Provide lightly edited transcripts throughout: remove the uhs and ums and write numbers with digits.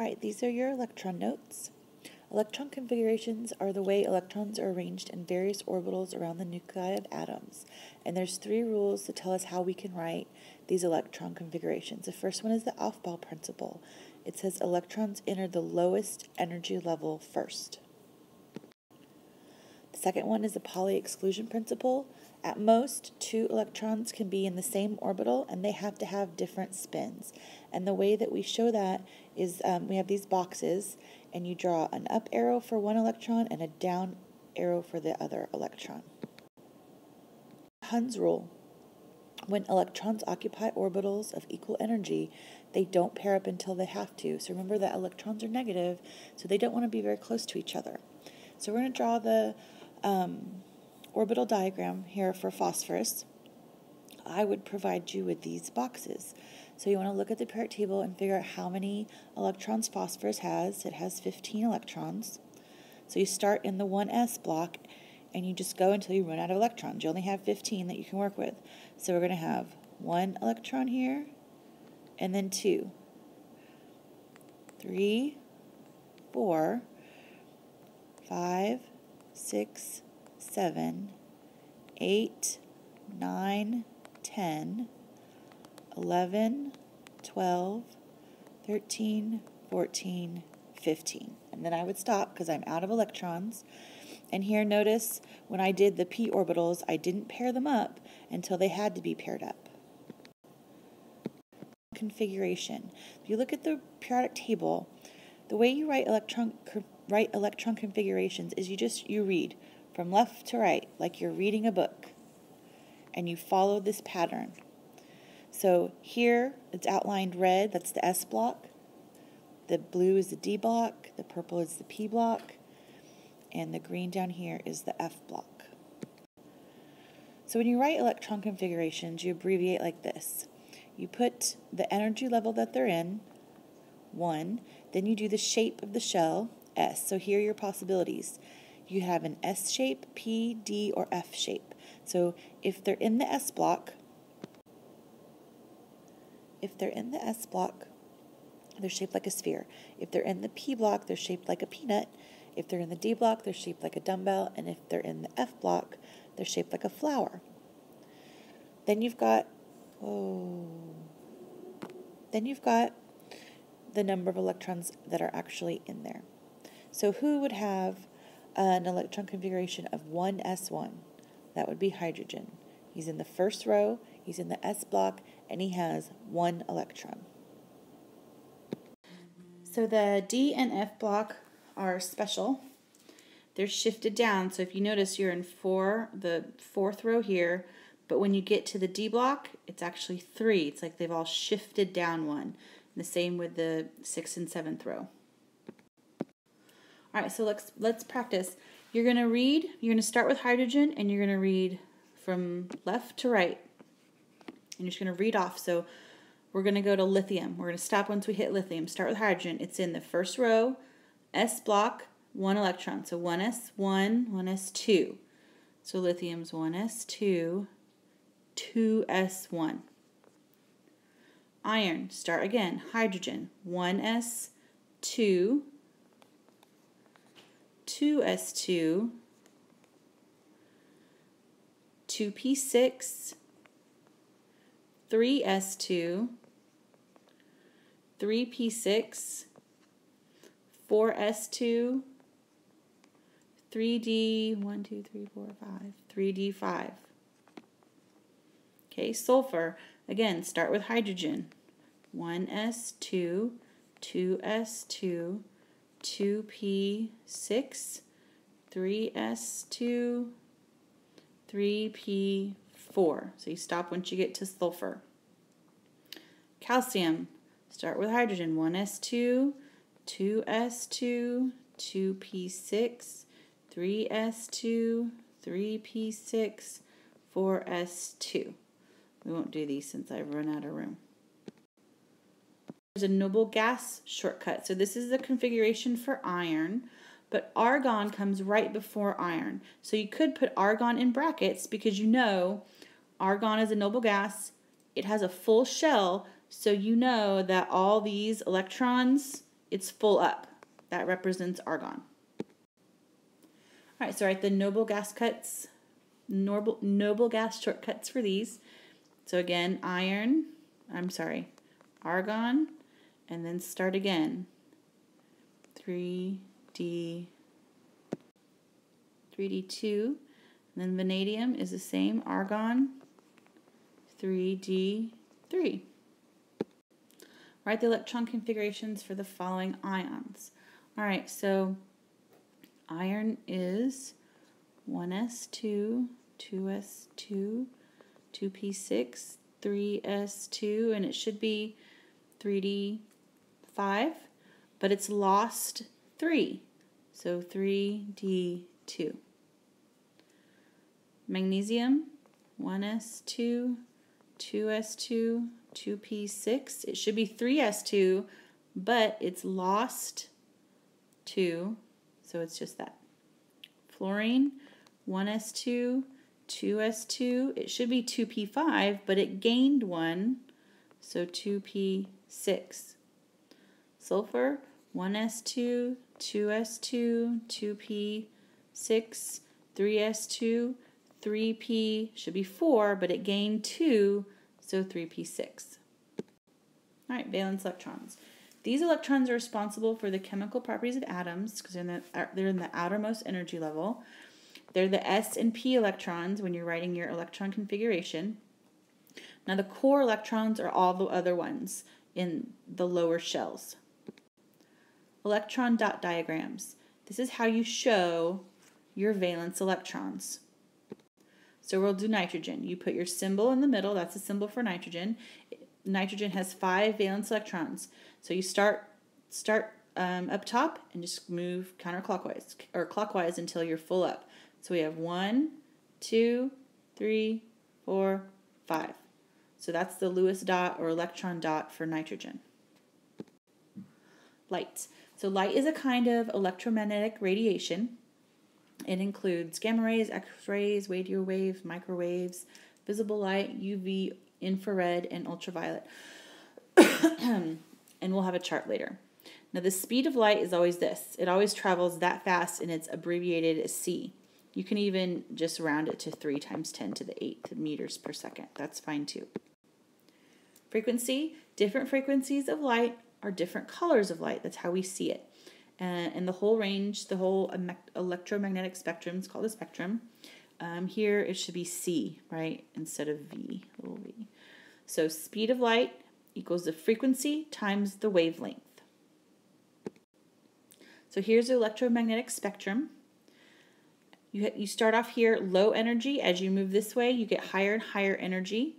Alright, these are your electron notes. Electron configurations are the way electrons are arranged in various orbitals around the nuclei of atoms. And there's 3 rules to tell us how we can write these electron configurations. The first one is the Aufbau principle. It says electrons enter the lowest energy level first. The second one is the Pauli exclusion principle. At most, 2 electrons can be in the same orbital and they have to have different spins. And the way that we show that is we have these boxes and you draw an up arrow for one electron and a down arrow for the other electron. Hund's rule. When electrons occupy orbitals of equal energy, they don't pair up until they have to. So remember that electrons are negative, so they don't want to be very close to each other. So we're going to draw the orbital diagram here for phosphorus. I would provide you with these boxes. So you want to look at the periodic table and figure out how many electrons phosphorus has. It has 15 electrons. So you start in the 1s block and you just go until you run out of electrons. You only have 15 that you can work with. So we're going to have 1 electron here and then 2, 3, 4, 5, 6, 7, 8, 9, 10, 11, 12, 13, 14, 15. And then I would stop because I'm out of electrons. And here notice when I did the p orbitals, I didn't pair them up until they had to be paired up. Configuration. If you look at the periodic table, the way you write electron configurations is you read from left to right like you're reading a book and you follow this pattern. So here it's outlined red, that's the S block, the blue is the D block, the purple is the P block, and the green down here is the F block. So when you write electron configurations, you abbreviate like this. You put the energy level that they're in, 1, then you do the shape of the shell, S. So here are your possibilities. You have an S shape, P, D, or F shape. So if they're in the S block, they're shaped like a sphere. If they're in the P block, they're shaped like a peanut. If they're in the D block, they're shaped like a dumbbell. And if they're in the F block, they're shaped like a flower. Then you've got, the number of electrons that are actually in there. So who would have an electron configuration of 1s1? That would be hydrogen. He's in the first row, he's in the S block, and he has 1 electron. So the D and F block are special. They're shifted down, so if you notice you're in the 4th row here, but when you get to the D block, it's actually 3. It's like they've all shifted down 1. And the same with the 6th and 7th row. All right, so let's practice. You're going to start with hydrogen, and you're going to read from left to right. And you're just going to read off. So we're going to go to lithium. We're going to stop once we hit lithium. Start with hydrogen. It's in the first row, S block, 1 electron. So 1s1, 1s2. So lithium's 1s2, 2s1. Iron, start again. Hydrogen, 1s2, 2s2, 2p6, 3s2, 3p6, 4s2, 3d, 1, 2, 3, 4, 5, 3d5. Okay, sulfur, again, start with hydrogen. 1s2, 2s2, 2p6, 3s2, 3p4. So you stop once you get to sulfur. Calcium, start with hydrogen. 1s2, 2s2, 2p6, 3s2, 3p6, 4s2. We won't do these since I've run out of room. There's a noble gas shortcut. So this is the configuration for iron, but argon comes right before iron. So you could put argon in brackets because you know argon is a noble gas. It has a full shell, so you know that all these electrons it's full up. That represents argon. All right, so write the noble gas shortcuts for these. So again, argon, and then start again. 3D2, and then vanadium is the same, argon, 3D3. Write the electron configurations for the following ions. All right, so iron is 1s2, 2s2, 2p6, 3s2, and it should be 3d5, but it's lost 3, so 3d2. Magnesium, 1s2, 2s2, 2p6. It should be 3s2, but it's lost 2, so it's just that. Fluorine, 1s2, 2s2. It should be 2p5, but it gained 1, so 2p6. Sulfur, 1s2, 2s2, 2p6, 3s2, 3p should be 4, but it gained 2, so 3p6. All right, valence electrons. These electrons are responsible for the chemical properties of atoms because they're in the outermost energy level. They're the s and p electrons when you're writing your electron configuration. Now the core electrons are all the other ones in the lower shells. Electron dot diagrams. This is how you show your valence electrons. So we'll do nitrogen. You put your symbol in the middle. That's a symbol for nitrogen. Nitrogen has 5 valence electrons. So you start up top and just move counterclockwise or clockwise until you're full up. So we have 1, 2, 3, 4, 5. So that's the Lewis dot or electron dot for nitrogen. Light. So light is a kind of electromagnetic radiation. It includes gamma rays, X-rays, radio waves, microwaves, visible light, UV, infrared, and ultraviolet. And we'll have a chart later. Now the speed of light is always this. It always travels that fast and it's abbreviated as c. You can even just round it to 3 times 10 to the 8th meters per second. That's fine too. Frequency. Different frequencies of light are different colors of light. That's how we see it. And the whole range, the whole electromagnetic spectrum is called a spectrum. Here it should be C, right, instead of V, little v. So speed of light equals the frequency times the wavelength. So here's the electromagnetic spectrum. You start off here low energy. As you move this way, you get higher and higher energy.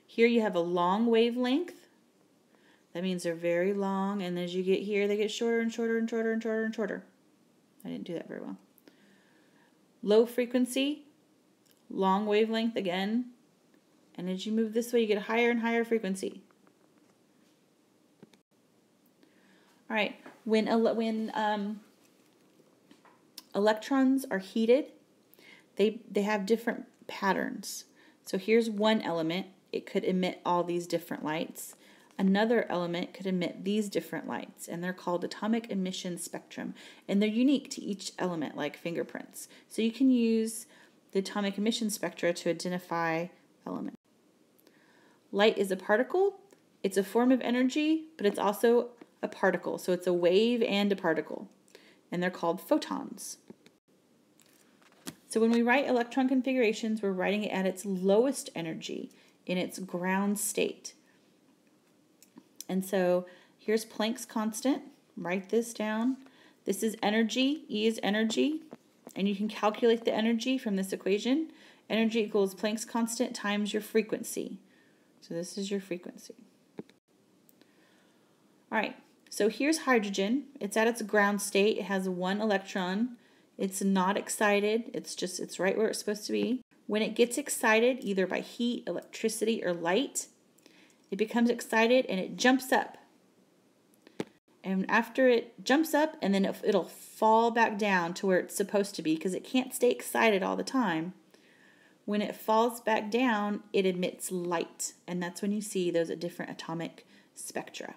Here you have a long wavelength. That means they're very long, and as you get here, they get shorter and shorter and shorter and shorter and shorter. I didn't do that very well. Low frequency, long wavelength again, and as you move this way, you get higher and higher frequency. All right, when electrons are heated, they have different patterns. So here's one element. It could emit all these different lights. Another element could emit these different lights, and they're called atomic emission spectrum, and they're unique to each element like fingerprints. So you can use the atomic emission spectra to identify elements. Light is a particle. It's a form of energy, but it's also a particle. So it's a wave and a particle, and they're called photons. So when we write electron configurations, we're writing it at its lowest energy in its ground state. And so here's Planck's constant. Write this down. This is energy. E is energy. And you can calculate the energy from this equation. Energy equals Planck's constant times your frequency. So this is your frequency. All right. So here's hydrogen. It's at its ground state. It has 1 electron. It's not excited. It's right where it's supposed to be. When it gets excited, either by heat, electricity, or light, it becomes excited and it jumps up. And after it jumps up, and then it'll fall back down to where it's supposed to be because it can't stay excited all the time. When it falls back down, it emits light. And that's when you see those different atomic spectra.